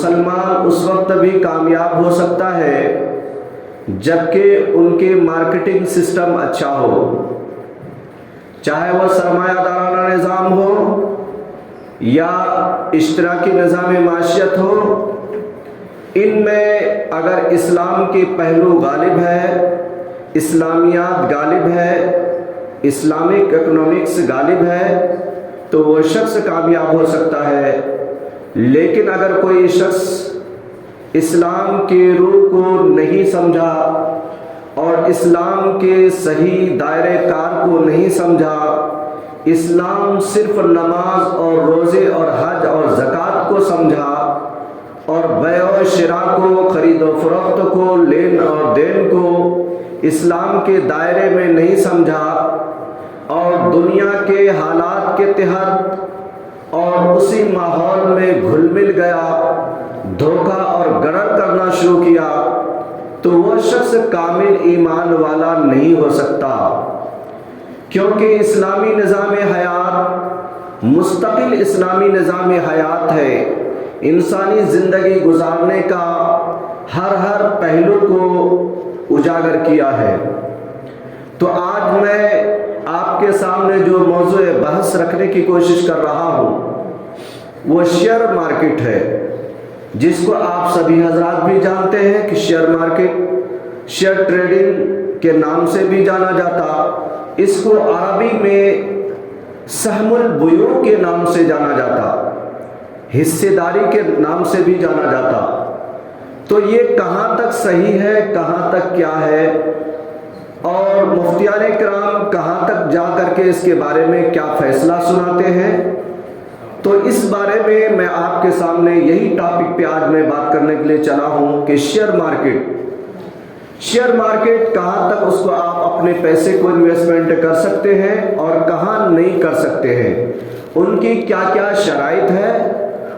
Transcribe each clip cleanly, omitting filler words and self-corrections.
مسلمان اس وقت بھی کامیاب ہو سکتا ہے جبکہ ان کے مارکیٹنگ سسٹم اچھا ہو، چاہے وہ سرمایہ دارانہ نظام ہو یا اشتراکی نظام معیشت ہو۔ ان میں اگر اسلام کی پہلو غالب ہے، اسلامیات غالب ہے، اسلامک اکنامکس غالب ہے تو وہ شخص کامیاب ہو سکتا ہے۔ لیکن اگر کوئی شخص اسلام کے روح کو نہیں سمجھا اور اسلام کے صحیح دائرۂ کار کو نہیں سمجھا، اسلام صرف نماز اور روزے اور حج اور زکوٰۃ کو سمجھا اور بیع و شراء کو، خرید و فروخت کو، لین اور دین کو اسلام کے دائرے میں نہیں سمجھا اور دنیا کے حالات کے تحت اور اسی ماحول میں گھل مل گیا، دھوکہ اور غرر کرنا شروع کیا، تو وہ شخص کامل ایمان والا نہیں ہو سکتا، کیونکہ اسلامی نظام حیات مستقل اسلامی نظام حیات ہے، انسانی زندگی گزارنے کا ہر پہلو کو اجاگر کیا ہے۔ تو آج میں آپ کے سامنے جو موضوع بحث رکھنے کی کوشش کر رہا ہوں وہ شیئر مارکیٹ ہے، جس کو آپ سبھی حضرات بھی جانتے ہیں کہ شیئر مارکیٹ، شیئر ٹریڈنگ کے نام سے بھی جانا جاتا، اس کو عربی میں سہم البیوع کے نام سے جانا جاتا، حصے داری کے نام سے بھی جانا جاتا۔ تو یہ کہاں تک صحیح ہے، کہاں تک کیا ہے، اور مفتیان کرام کہاں تک جا کر کے اس کے بارے میں کیا فیصلہ سناتے ہیں، تو اس بارے میں آپ کے سامنے یہی ٹاپک پہ آج میں بات کرنے کے لیے چلا ہوں کہ شیئر مارکیٹ کہاں تک اس کو آپ اپنے پیسے کو انویسٹمنٹ کر سکتے ہیں اور کہاں نہیں کر سکتے ہیں، ان کی کیا کیا شرائط ہے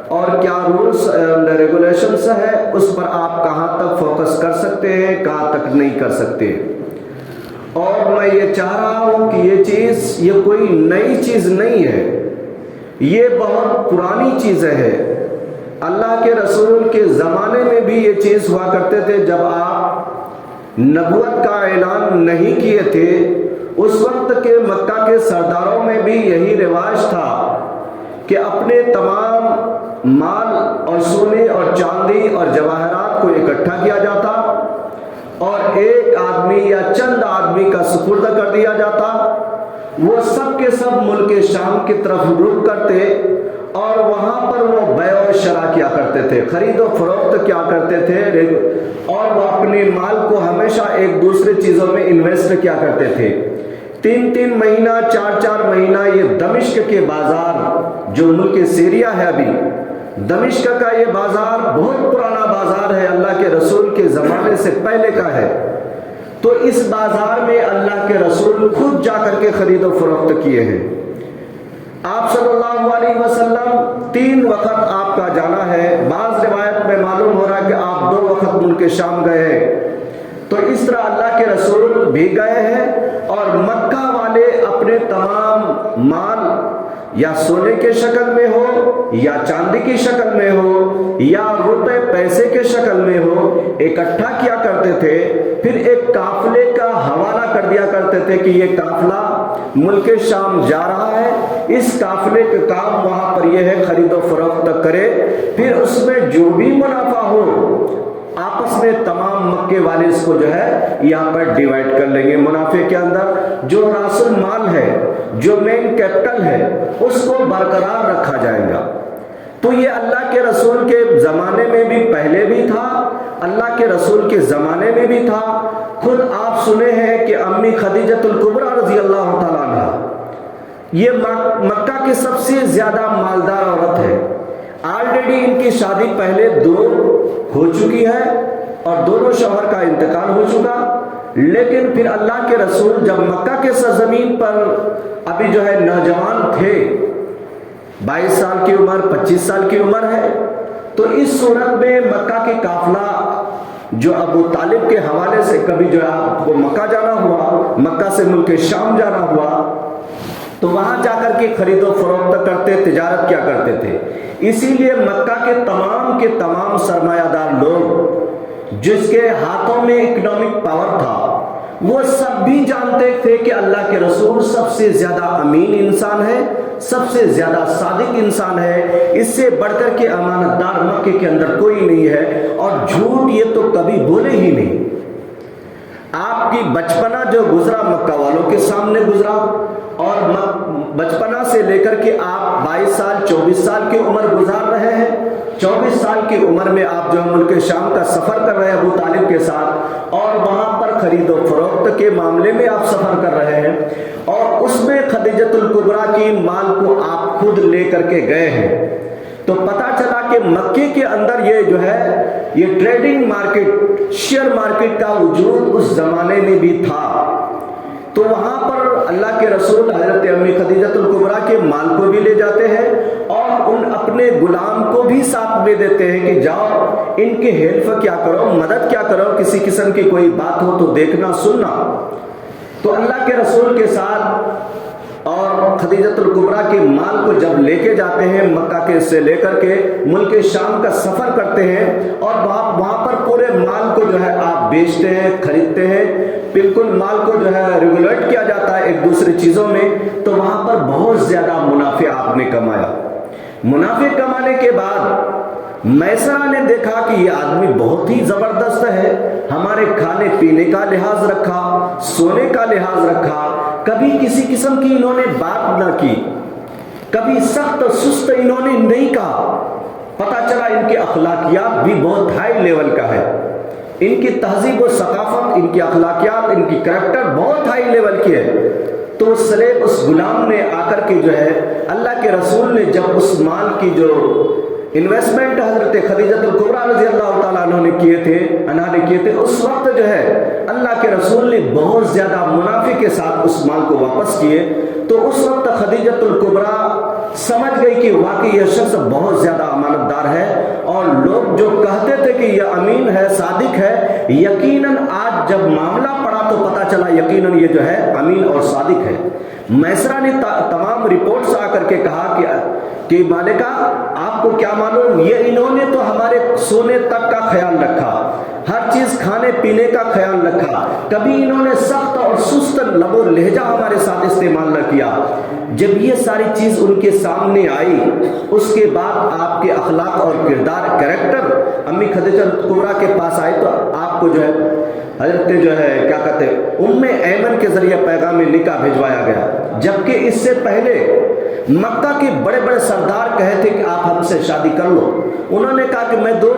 اور کیا رولز اینڈ ریگولیشنز ہے، اس پر آپ کہاں تک فوکس کر سکتے ہیں، کہاں تک نہیں کر سکتے۔ اور میں یہ چاہ رہا ہوں کہ یہ کوئی نئی چیز نہیں ہے، یہ بہت پرانی چیزیں ہیں۔ اللہ کے رسول کے زمانے میں بھی یہ چیز ہوا کرتے تھے، جب آپ نبوت کا اعلان نہیں کیے تھے، اس وقت کے مکہ کے سرداروں میں بھی یہی رواج تھا کہ اپنے تمام مال اور سونے اور چاندی اور جواہرات کو اکٹھا کیا جاتا اور ایک آدمی یا چند آدمی کا سپرد کر دیا جاتا، وہ سب کے سب ملک شام کی طرف رخ کرتے اور وہاں پر وہ بیع و شراء کیا کرتے تھے، خرید و فروخت کیا کرتے تھے، اور وہ اپنے مال کو ہمیشہ ایک دوسرے چیزوں میں انویسٹ کیا کرتے تھے۔ 3 مہینہ 4 مہینہ یہ دمشق کے بازار، جو ملک سیریا ہے ابھی، دمشق کا یہ بازار بہت پرانا بازار ہے، اللہ کے رسول کے زمانے سے پہلے کا ہے۔ تو اس بازار میں اللہ کے رسول خود جا کر کے خرید و فروخت کیے ہیں۔ آپ صلی اللہ علیہ وسلم 3 وقت آپ کا جانا ہے، بعض روایت میں معلوم ہو رہا ہے کہ آپ 2 وقت ملک شام گئے ہیں۔ تو اس طرح اللہ کے رسول بھی گئے ہیں اور مکہ والے اپنے تمام مال یا سونے کے شکل میں ہو یا چاندی کی شکل میں ہو یا روپے پیسے کے شکل میں ہو، اکٹھا کیا کرتے تھے، پھر ایک قافلے کا حوالہ کر دیا کرتے تھے کہ یہ قافلہ ملک شام جا رہا ہے، اس قافلے کا کام وہاں پر یہ ہے، خرید و فروخت کرے، پھر اس میں جو بھی منافع ہو آپس میں تمام مکے والے اس کو جو ہے یہاں پر ڈیوائیڈ کر لیں گے، منافع کے اندر جو راس المال ہے، جو مین کیپٹل ہے، اس کو برقرار رکھا جائے گا۔ تو یہ اللہ کے رسول کے زمانے میں بھی پہلے بھی تھا، اللہ کے رسول کے زمانے میں بھی تھا۔ خود آپ سنے ہیں کہ امی خدیجہ الکبریٰ رضی اللہ تعالیٰ عنہ، یہ مکہ کی سب سے زیادہ مالدار عورت ہے، آلریڈی ان کی شادی پہلے 2 ہو چکی ہے اور دونوں شوہر کا انتقال ہو چکا، لیکن پھر اللہ کے رسول جب مکہ کے سرزمین پر ابھی جو ہے نوجوان تھے، 22 سال کی عمر، 25 سال کی عمر ہے، تو اس صورت میں مکہ کی قافلہ جو ابو طالب کے حوالے سے کبھی جو ہے آپ کو مکہ جانا ہوا، مکہ سے ملک شام جانا ہوا، تو وہاں جا کر کے خرید و فروخت کرتے، تجارت کیا کرتے تھے۔ اسی لیے مکہ کے تمام سرمایہ دار لوگ جس کے ہاتھوں میں اکنامک پاور تھا، وہ سب بھی جانتے تھے کہ اللہ کے رسول سب سے زیادہ امین انسان ہے، سب سے زیادہ صادق انسان ہے، اس سے بڑھ کر کے امانت دار مکے کے اندر کوئی نہیں ہے، اور جھوٹ یہ تو کبھی بولے ہی نہیں۔ آپ کی بچپنا جو گزرا مکہ والوں کے سامنے گزرا، اور بچپنا سے لے کر کے آپ 22 سال 24 سال کی عمر گزار رہے ہیں۔ 24 سال کی عمر میں آپ جو ملک شام کا سفر کر رہے ہیں ابو طالب کے ساتھ، اور وہاں پر خرید و فروخت کے معاملے میں آپ سفر کر رہے ہیں، اور اس میں خدیجۃ الکبریٰ کی مال کو آپ خود لے کر کے گئے ہیں۔ تو پتا چلا کہ مکے کے اندر یہ ٹریڈنگ مارکیٹ، شیئر مارکیٹ کا وجود اس زمانے میں بھی تھا۔ تو وہاں پر اللہ کے رسول حضرت امی خدیجۃ الکبریٰ کے مال کو بھی لے جاتے ہیں، اور ان اپنے غلام کو بھی ساتھ میں دیتے ہیں کہ جاؤ ان کے ہیلپ کیا کرو، مدد کیا کرو، کسی قسم کی کوئی بات ہو تو دیکھنا سننا۔ تو اللہ کے رسول کے ساتھ اور خدیجۃ الکبریٰ کے مال کو جب لے کے جاتے ہیں، مکہ کے سے لے کر کے ملک شام کا سفر کرتے ہیں، اور وہاں پر پورے مال کو آپ بیچتے ہیں، خریدتے ہیں، بالکل مال کو ریگولیٹ کیا جاتا ہے ایک دوسرے چیزوں میں، تو وہاں پر بہت زیادہ منافع آپ نے کمایا۔ منافع کمانے کے بعد میسرہ نے دیکھا کہ یہ آدمی بہت ہی زبردست ہے، ہمارے کھانے پینے کا لحاظ رکھا، سونے کا لحاظ رکھا، کبھی کسی قسم کی انہوں نے بات نہ کی، کبھی سخت سست انہوں نے نہیں کہا۔ پتا چلا ان کے اخلاقیات بھی بہت ہائی لیول کا ہے، ان کی تہذیب و ثقافت، ان کی اخلاقیات، ان کی کریکٹر بہت ہائی لیول کی ہے۔ تو اس غلام نے آ کر کے اللہ کے رسول نے جب اس مال کی جو انویسٹمنٹ حضرت خدیجۃ الکبریٰ رضی اللہ تعالیٰ عنہ نے کیے تھے، اس وقت اللہ کے رسول نے بہت زیادہ منافع کے ساتھ اس مال کو واپس کیے۔ تو اس وقت خدیجۃ الکبریٰ سمجھ گئی کہ واقعی یہ شخص بہت زیادہ امانت دار ہے، اور لوگ جو کہتے تھے کہ یہ امین ہے، صادق ہے، یقیناً آج جب معاملہ پڑا تو پتا چلا یقیناً یہ امین اور صادق ہے۔ میسرہ نے تمام رپورٹس آ کر کے کہا کہ مالکہ آپ کو کیا معلوم، یہ انہوں نے تو ہمارے سونے تک کا خیال رکھا، ہر چیز کھانے پینے کا خیال رکھا، کبھی انہوں نے سخت اور سست لب و لہجہ ہمارے ساتھ استعمال نہ کیا۔ جب یہ ساری چیز ان کے سامنے آئی، اس کے بعد آپ کے اخلاق اور کردار، کریکٹر امی خدیجہ الکبریٰ کے پاس آئے، تو آپ کو حضرت کیا کہتے ہیں ام ایمن کے ذریعے پیغام نکاح بھجوایا گیا، جبکہ اس سے پہلے مکہ کے بڑے بڑے سردار کہے تھے کہ آپ ہم سے شادی کر لو۔ انہوں نے کہا کہ میں 2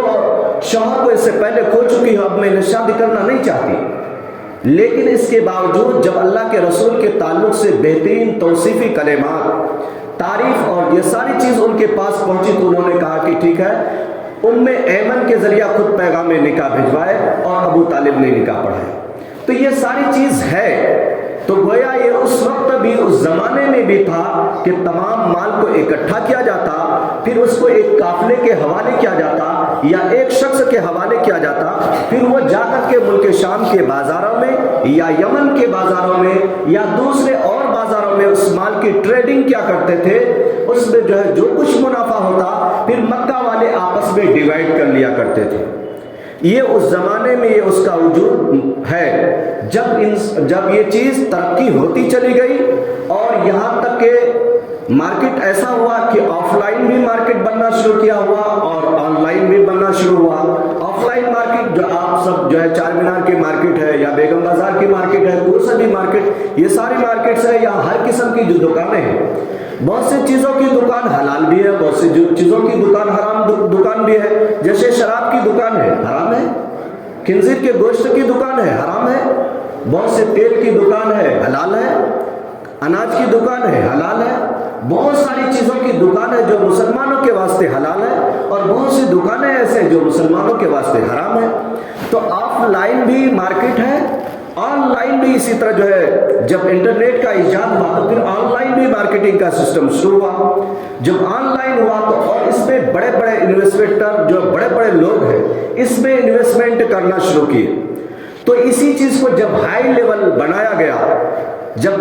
شوہر کو اس سے پہلے کھو چکی ہوں، اب میں شادی کرنا نہیں چاہتی۔ لیکن اس کے باوجود جب اللہ کے رسول کے تعلق سے بہترین توصیفی کلمات، تعریف اور یہ ساری چیز ان کے پاس پہنچی، تو انہوں نے کہا کہ ٹھیک ہے، ام ایمن کے ذریعہ خود پیغام نکاح بھجوائے اور ابو طالب نے نکاح پڑھائے۔ تو یہ ساری چیز ہے، تو گویا یہ اس وقت بھی، اس زمانے میں بھی تھا کہ تمام مال کو اکٹھا کیا جاتا، پھر اس کو ایک قافلے کے حوالے کیا جاتا یا ایک شخص کے حوالے کیا جاتا، پھر وہ جا کر کے ملک شام کے بازاروں میں یا یمن کے بازاروں میں یا دوسرے اور بازاروں میں اس مال کی ٹریڈنگ کیا کرتے تھے، اس میں جو کچھ منافع ہوتا پھر مکہ والے آپس میں ڈیوائڈ کر لیا کرتے تھے۔ یہ اس زمانے میں یہ اس کا وجود ہے۔ جب یہ چیز ترقی ہوتی چلی گئی اور یہاں تک کہ مارکیٹ ایسا ہوا کہ آف لائن بھی مارکیٹ بننا شروع کیا ہوا اور آن لائن بھی بننا شروع ہوا۔ آف لائن مارکیٹ جو آپ سب چار مینار کی مارکیٹ ہے یا بیگم بازار کی مارکیٹ ہے، کورسبی مارکیٹ، یہ ساری مارکیٹس ہے، یہاں ہر قسم کی جو دکانیں ہیں، بہت سی چیزوں کی دکان حلال بھی ہے، بہت سی چیزوں کی دکان حرام دکان بھی ہے۔ جیسے شراب کی دکان ہے، حرام ہے، خنزیر کے گوشت کی دکان ہے، حرام ہے، بہت سے تیل کی دکان ہے، حلال ہے، اناج کی دکان ہے، حلال ہے، بہت ساری چیزوں کی دکان ہے جو مسلمانوں کے واسطے حلال ہے، اور بہت سی دکانیں ایسے جو مسلمانوں کے واسطے حرام ہے۔ تو آف لائن بھی مارکیٹ ہے، آن لائن بھی اسی طرح جب انٹرنیٹ کا ایجاد ہوا تو پھر آن لائن بھی مارکیٹنگ کا سسٹم شروع ہوا۔ جب آن لائن ہوا تو اور اس میں بڑے بڑے انویسٹر جو بڑے بڑے لوگ ہیں اس میں انویسٹمنٹ کرنا شروع کیے۔ تو اسی چیز کو جب ہائی لیول بنایا گیا، جب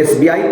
SBI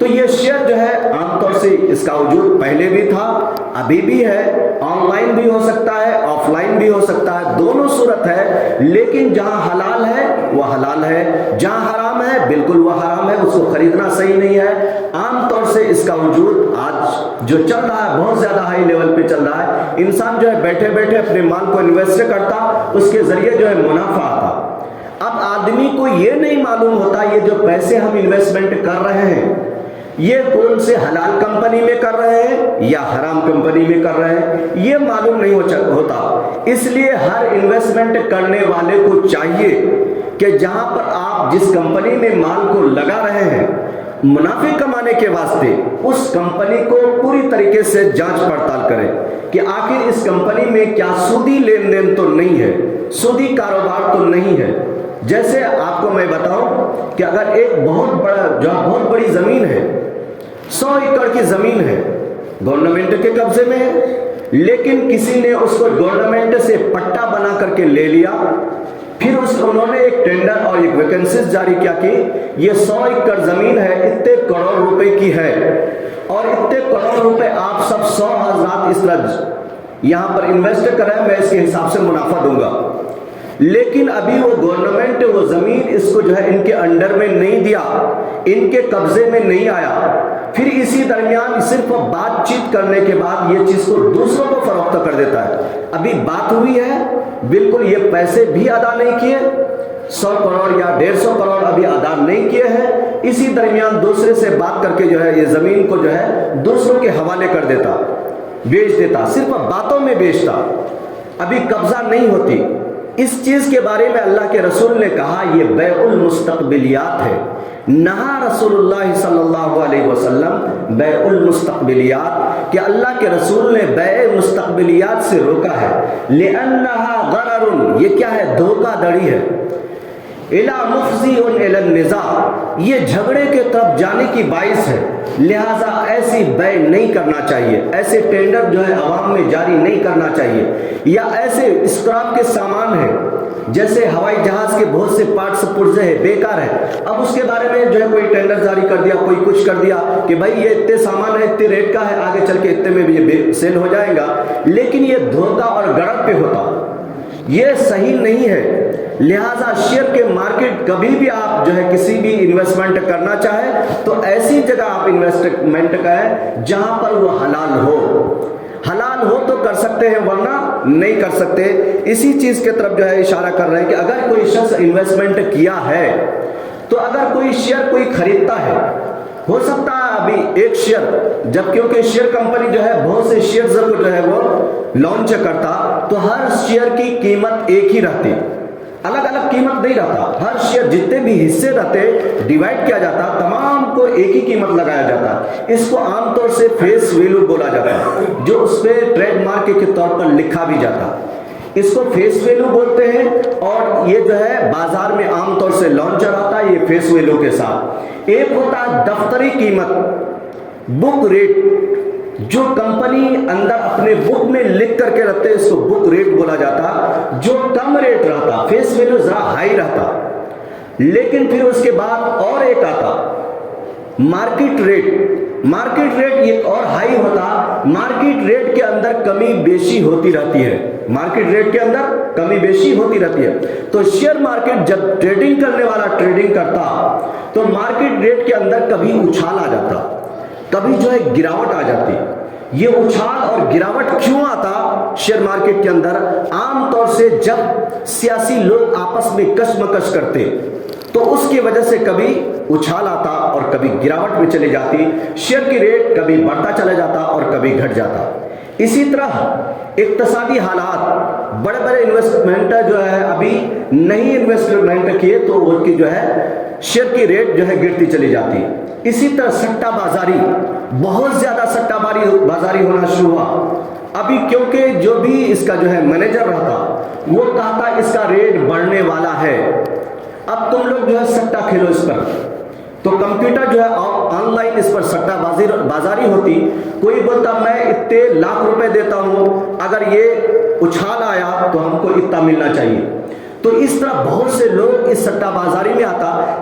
تو یہ شیئر جو ہے عام طور سے اس کا وجود پہلے بھی تھا، ابھی بھی ہے، آن لائن بھی ہو سکتا ہے، آف لائن بھی ہو سکتا ہے، دونوں صورت ہے، لیکن جہاں حلال ہے وہ حلال ہے، جہاں حرام ہے بالکل وہ حرام ہے، اس کو خریدنا صحیح نہیں ہے۔ عام طور سے اس کا وجود آج جو چل رہا ہے بہت زیادہ ہائی لیول پہ چل رہا ہے، انسان جو ہے بیٹھے بیٹھے اپنے مال کو انویسٹ کرتا، اس کے ذریعے جو ہے منافع آتا۔ اب آدمی کو یہ نہیں معلوم ہوتا یہ جو پیسے ہم انویسٹمنٹ کر رہے ہیں یہ کون سے حلال کمپنی میں کر رہے ہیں یا حرام کمپنی میں کر رہے ہیں، یہ معلوم نہیں ہوتا۔ اس لیے ہر انویسٹمنٹ کرنے والے کو چاہیے کہ جہاں پر آپ جس کمپنی میں مال کو لگا رہے ہیں منافع کمانے کے واسطے، اس کمپنی کو پوری طریقے سے جانچ پڑتال کریں کہ آخر اس کمپنی میں کیا سودی لین دین تو نہیں ہے، سودی کاروبار تو نہیں ہے۔ جیسے آپ کو میں بتاؤں کہ اگر ایک بہت بڑی زمین ہے، 100 ایکڑ کی زمین ہے، گورنمنٹ کے قبضے میں ہے، لیکن کسی نے اس کو گورنمنٹ سے پٹا بنا کر کے لے لیا، پھر انہوں نے ایک ٹینڈر اور ایک ویکنسیز جاری کیا کہ یہ 100 ایکڑ زمین ہے، اتنے کروڑ روپے کی ہے، اور اتنے کروڑ روپے آپ سب 100 حضرات اس طرح یہاں پر انویسٹ کریں، میں اس کے حساب سے منافع دوں گا۔ لیکن ابھی وہ گورنمنٹ وہ زمین اس کو جو ہے ان کے انڈر میں نہیں دیا، ان کے قبضے میں نہیں آیا، پھر اسی درمیان صرف بات چیت کرنے کے بعد یہ چیز کو دوسروں کو فروخت کر دیتا ہے۔ ابھی بات ہوئی ہے، بالکل یہ پیسے بھی ادا نہیں کیے، 100 کروڑ یا 150 کروڑ ابھی ادا نہیں کیے ہیں، اسی درمیان دوسرے سے بات کر کے جو ہے یہ زمین کو جو ہے دوسروں کے حوالے کر دیتا، بیچ دیتا، صرف باتوں میں بیچتا، ابھی قبضہ نہیں ہوتی۔ اس چیز کے بارے میں اللہ کے رسول نے کہا یہ بیع المستقبلیات ہے، نہا رسول اللہ صلی اللہ علیہ وسلم بیع المستقبلیات، کہ اللہ کے رسول نے بیع مستقبلیات سے روکا ہے، لأنها غرر، یہ کیا ہے، دھوکہ دڑی ہے، الی مفضی الی النزاع، یہ جھگڑے کے طرف جانے کی باعث ہے، لہٰذا ایسی بیع نہیں کرنا چاہیے، ایسے ٹینڈر جو ہے عوام میں جاری نہیں کرنا چاہیے، یا ایسے اسکراپ کے سامان ہیں جیسے ہوائی جہاز کے بہت سے پارٹس پرزے ہیں، بیکار ہے، اب اس کے بارے میں جو ہے کوئی ٹینڈر جاری کر دیا، کوئی کچھ کر دیا کہ بھائی یہ اتنے سامان ہے، اتنے ریٹ کا ہے، آگے چل کے اتنے میں بھی یہ سیل ہو جائے گا، لیکن یہ دھوکہ اور گڑت پہ ہوتا، یہ صحیح نہیں ہے۔ لہٰذا شیئر کے مارکیٹ کبھی بھی آپ جو ہے کسی بھی انویسٹمنٹ کرنا چاہیں تو ایسی جگہ آپ انویسٹمنٹ کریں جہاں پر وہ حلال ہو، حلال ہو تو کر سکتے ہیں ورنہ نہیں کر سکتے۔ اسی چیز کے طرف جو ہے اشارہ کر رہے ہیں کہ اگر کوئی شخص انویسٹمنٹ کیا ہے تو اگر کوئی شیئر کوئی خریدتا ہے، ہو سکتا ہے ابھی ایک شیئر، جب کیونکہ شیئر کمپنی جو ہے بہت سے شیئرز کو جو ہے وہ لانچ کرتا، تو ہر شیئر کی قیمت ایک ہی رہتی، الگ الگ قیمت نہیں رہتا، ہر شیئر جتنے بھی حصے رہتے ڈیوائڈ کیا جاتا، تمام کو ایک ہی قیمت لگایا جاتا۔ اس کو عام طور سے فیس ویلو بولا جاتا ہے، جو اس پہ ٹریڈ مارک کے طور پر لکھا بھی جاتا، اس کو فیس ویلو بولتے ہیں، اور یہ جو ہے بازار میں عام طور سے لانچر آتا ہے یہ فیس ویلو کے ساتھ۔ ایک ہوتا ہے دفتری قیمت، بک ریٹ، جو کمپنی اندر اپنے بک میں لکھ کر کے رکھتے اس کو بک ریٹ بولا جاتا، جو کم ریٹ رہتا، فیس ویلو ذرا ہائی رہتا، لیکن پھر اس کے بعد اور ایک آتا مارکیٹ ریٹ، مارکیٹ ریٹ ایک اور ہائی ہوتا، مارکیٹ ریٹ کے اندر کمی بیشی ہوتی رہتی ہے، مارکیٹ ریٹ کے اندر کمی بیشی ہوتی رہتی ہے۔ تو شیئر مارکیٹ جب ٹریڈنگ کرنے والا ٹریڈنگ کرتا تو مارکیٹ ریٹ کے اندر کبھی اچھال آ جاتا، کبھی جو ہے گراوٹ آ جاتی۔ یہ اچھال اور گراوٹ کیوں آتا شیئر مارکیٹ کے اندر؟ عام طور سے جب سیاسی لوگ آپس میں کشمکش کرتے تو اس کی وجہ سے کبھی اچھال آتا اور کبھی گراوٹ میں چلی جاتی، شیئر کی ریٹ کبھی بڑھتا چلا جاتا اور کبھی گھٹ جاتا۔ اسی طرح اقتصادی حالات، بڑے بڑے انویسٹمنٹ جو ہے ابھی نہیں انویسٹمنٹ کیے تو ان کی جو ہے شیئر کی ریٹ جو ہے گرتی چلی جاتی۔ اسی طرح سٹہ بازاری، بہت زیادہ سٹہ بازاری ہونا شروع ہوا، ابھی کیونکہ جو بھی اس کا جو ہے مینیجر رہتا وہ کہتا اس کا ریٹ بڑھنے والا ہے، اب تم لوگ جو ہے سٹہ کھیلو اس پر، تو کمپیوٹر جو ہے آن لائن اس پر سٹہ بازاری ہوتی، کوئی بولتا میں اتنے لاکھ روپے دیتا ہوں، اگر یہ اچھال آیا تو ہم کو اتنا ملنا چاہیے۔ تو اس طرح بہت سے لوگ اس سٹہ بازاری میں آتا،